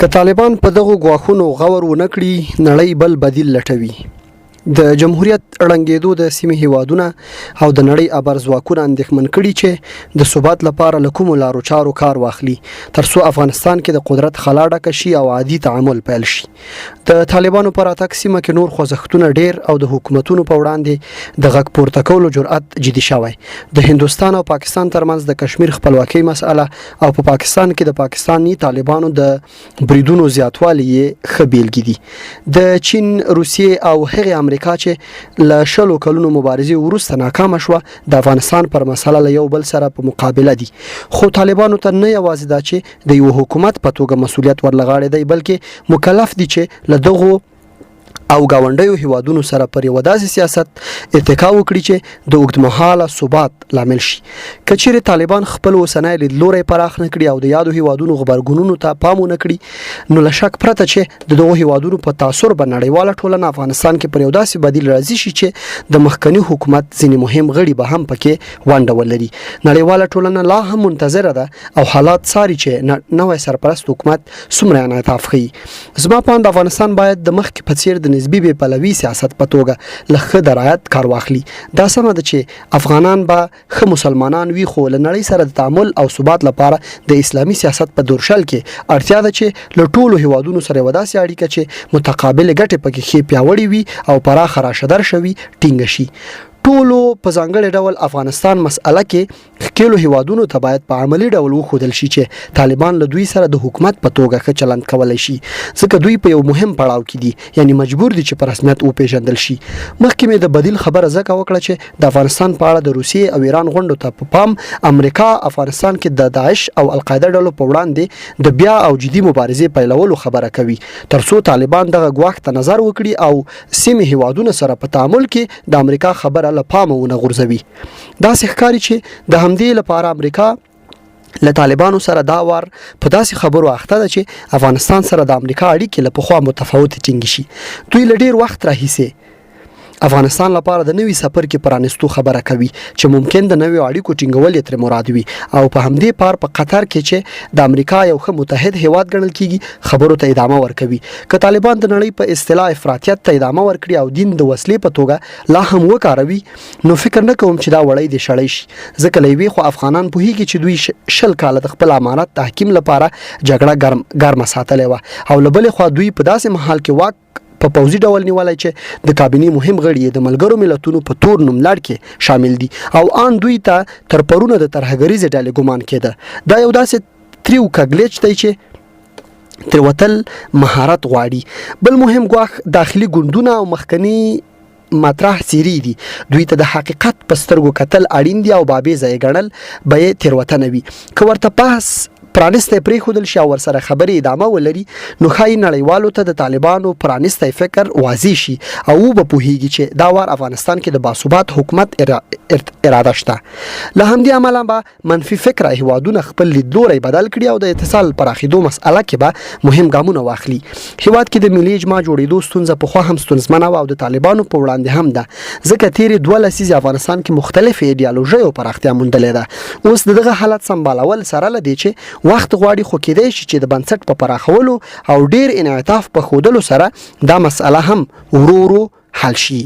که طالبان په دغو ګواښونو غور ونه کړي نړۍ بل بدیل لټوي. د جمهوریت ړنګېدو د سیمې هیوادونه او د نړۍ ابرځواکونه اندېښمن کړي چې د ثبات لپاره له کومو لارو چارو کار واخلي ترڅو افغانستان کې د قدرت خلا ډکه شي او عادي تعامل پیل شي. د طالبانو پر راتګ سیمه کې نور خوځښتونه ډېر او د حکومتونو په وړاندې د غږ پورته کولو جرأت جدي شوی. د هندوستان او پاکستان ترمنځ د کشمیر خپلواکۍ مسأله او په پاکستان کې د پاکستاني طالبانو د بریدونو زیاتوالی یې ښه بیلګې دي. د چین، روسیې او هغې امریکا چې له 100 کلونو مبارزې وروسته ناکامه شوه د افغانستان پر مسله له یو بل سره په مقابله دي. خو طالبانو ته نه یوازې دا چې د یو حکومت په توګه مسؤلیت ورلغاړی دی بلکې مکلف دي چې له دغو او گاونډیو هیوادونو سره پر یو داسې سیاست اتکا وکړي چې د اوږدمهاله ثبات لامل شي. که چیرې طالبان خپل اوسنی لیدلوری پراخ نه کړي او د یادو هیوادونو غبرګونونو ته پام ونه کړي نو له شک پرته چې د دغو هیوادونو په تاثر به نړیواله ټولنه افغانستان کې پر یو داسې بدیل راضي شي چې د مخکني حکومت ځینې مهم غړي به هم پکې ونډه ولري. نړیواله ټولنه لا هم منتظره ده او حالات څاري چې نوی سرپرست حکومت څومره انعطاف ښیي. زما په اند افغانستان باید د مخکې په څیر د نسبي بې پلوي سیاست په توګه له ښه درایت کار واخلي. دا سمه ده چې افغانان به ښه مسلمانان وي خو له نړۍ سره د تعامل او ثبات لپاره د اسلامي سیاست په دورشل کې اړتیا ده چې له ټولو هیوادونو سره یوه داسې اړیکه چې متقابلې ګټې پکې ښې پیاوړې وي او پراخه راشدر شوي ټینګه شي. ټولو په ځانګړي ډول افغانستان مسأله کې ښکېلو هیوادونو ته باید په عملي ډول وښودل شي چې طالبان له دوی سره د حکومت په توګه ښه چلند کولی شي ځکه دوی په یو مهم پړاو کې دي یعنی مجبور دي چې په رسمیت وپېژندل شي. مخکې مې د بدیل خبره ځکه وکړه چې د افغانستان په اړه د روسیې او ایران غونډو ته په پام امریکا افغانستان کې د داعش او القاعده ډلو په وړاندې د بیا او جدي مبارزې پیلولو خبره کوي ترڅو طالبان دغه ګواښ ته نظر وکړي او سیمې هیوادونو سره په تعامل کې د امریکا خبره له پامه ونه غورځوي. داسې ښکاري چې د همدې لپاره امریکا له طالبانو سره دا وار په داسې خبرو اخته ده چې افغانستان سره د امریکا اړیکې له پخوا متفاوتې ټینګې شي. دوی له ډېر وخت راهیسې افغانستان لپاره د نوي سفر کې پرانستو خبره کوي چې ممکن د نویو اړیکو ټینګول یې ترې مراد وي او په همدې پار په قطر کې چې د امریکا یو ښه متحد هیواد ګڼل کیږي خبرو ته ادامه ورکوي. که طالبان د نړۍ په اصطلاح افراطیت ته ادامه ورکړي او دین د وسلې په توګه لا هم وکاروي نو فکر نه کوم چې دا وړی دې شړی شي ځکه له یوې خوا افغانان پوهیږي چې دوی 100 کاله د خپل امانت تحکیم لپاره جګړه ګرمه ساتلې وه او له بلې خوا دوی په داسې محل کې واک په پوځي ډول نیولای چې د کابینې مهم غړي د ملګرو ملتونو په تور نوملړ کې شامل دي او ان دوی ته تر پرونه د ترهګریزې ډلې ګمان کېده. دا یو داسې تریو کګلیچ دی چې تر وتل مهارت غواړي. بل مهم ګواښ داخلي ګوندونه او مخکنی مطرح څیرې دي. دوی ته د حقیقت په سترګو کتل اړین دي او بابې ځای ګڼل به یې تېروتنه وي. که ورته بحث پرانستی پرېښودل شي او ورسره خبرې ادامه ولري نو ښایي نړیوالو ته د طالبانو پرانستی فکر واضح شي او به پوهیږي چې دا وار افغانستان کې د باثبات حکومت اراده شته. له همدې امله به منفي فکره هیوادونه خپل لیدلوری بدل کړي او د اتصال پراخېدو مسأله کې به مهم ګامونه واخلي. هیواد کې د ملي اجماع جوړېدو ستونزه پخوا هم ستونزمنه وه او د طالبانو په وړاندې هم ده ځکه تېرې 2 لسیزې افغانستان کې مختلفې ایډیالوژیو پراختیا موندلې ده. اوس د دغه حالت سمبالول سره له دې چې وخت غواړي خو کېدای شي چې د بنسټ په پراخولو او ډیر انعطاف په ښودلو سره دا مسأله هم ورو ورو حل شي.